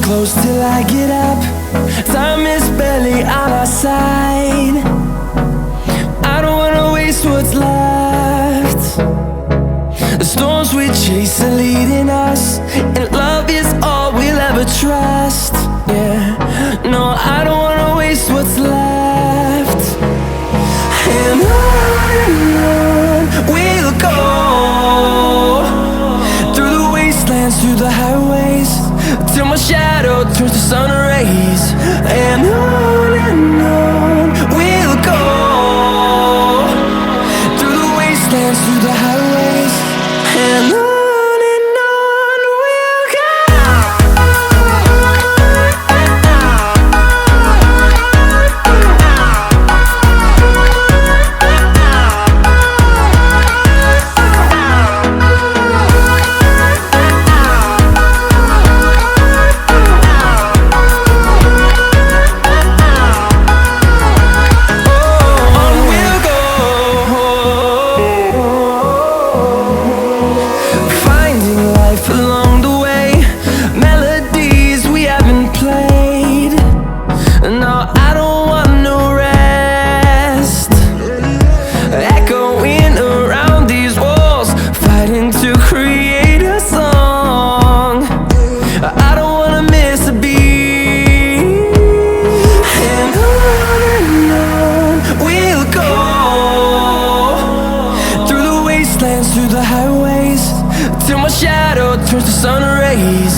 close till I get up. Time is barely on our side. I don't wanna waste what's left. The storms we chase are leading us, and love is all we'll ever trust. Yeah, no, I don't wanna waste what's left. And on we'll go, through the wastelands, through the highways, till my shadow turns to sun rays. And on we'll go, through the wastelands, through the highways, and on we'll go. Along the way, melodies we haven't played. No, I don't want no rest. Echoing around these walls, fighting to create a song. I don't wanna miss a beat. And on we'll go, through the wastelands, through the highways, till my shadow turns to sun rays.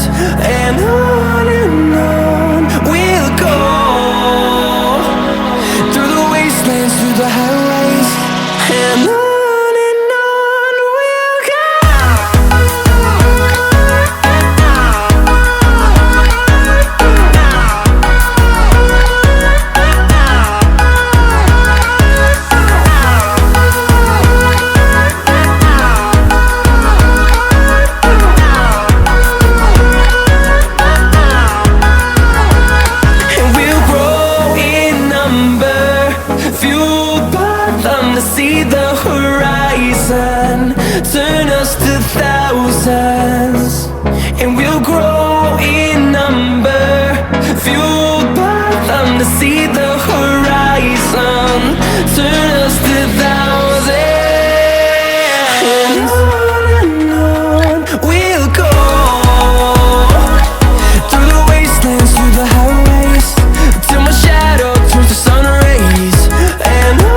And on we'll go, through the wastelands, through the highways, and on we'll go. To see the horizon turn us to thousands, and we'll grow in number, fueled by them. To see the horizon turn us to thousands, and on we'll go, through the wastelands, through the highways, till my shadow turns to sun rays. And on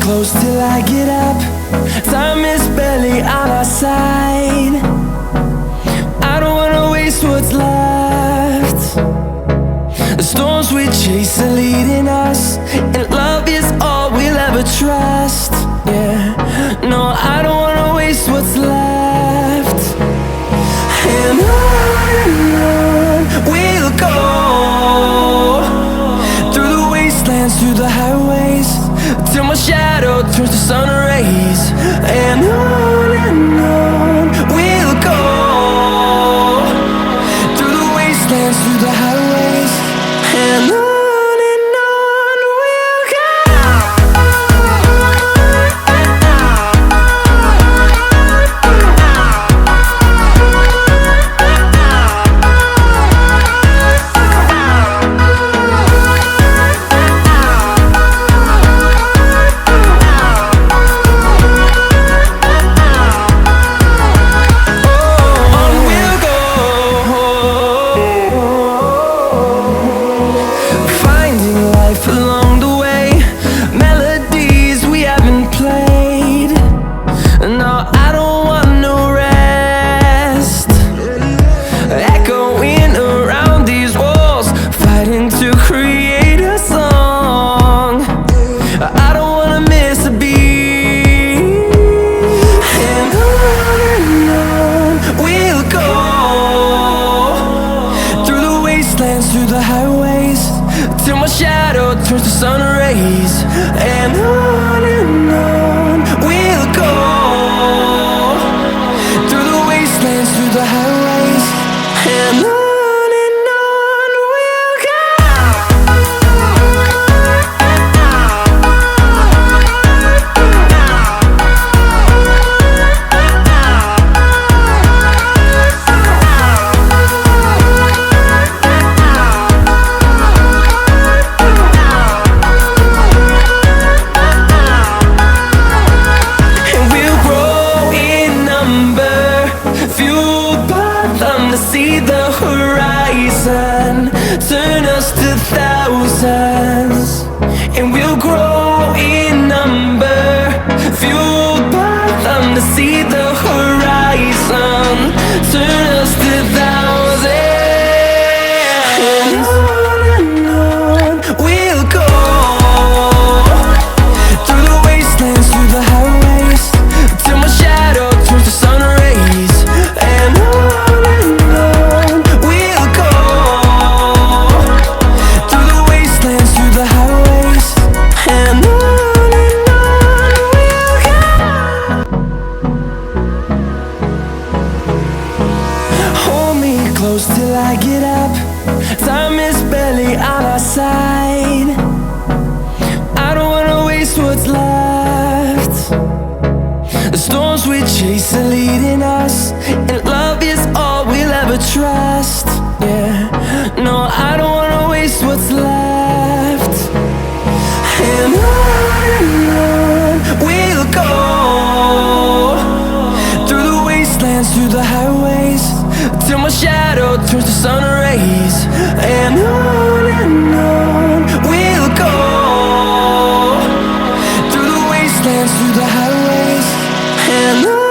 close till I get up. Time is barely on our side. I don't wanna waste what's left. The storms we chase are leading us, and love is all we'll ever trust. Yeah, no, I don't wanna waste what's left. And on we'll go, through the wastelands, through the highways, till my shadow turns to sun rays. And on we'll go, through the wastelands, through the highways, and on we'll go. storms we chase are leading us, and love is all we'll ever trust. Yeah, no, I don't wanna waste what's left. And on we'll go, through the wastelands, through the highways, till my shadow turns to sun rays. And on we'll go, through the wastelands, through the highways, and on.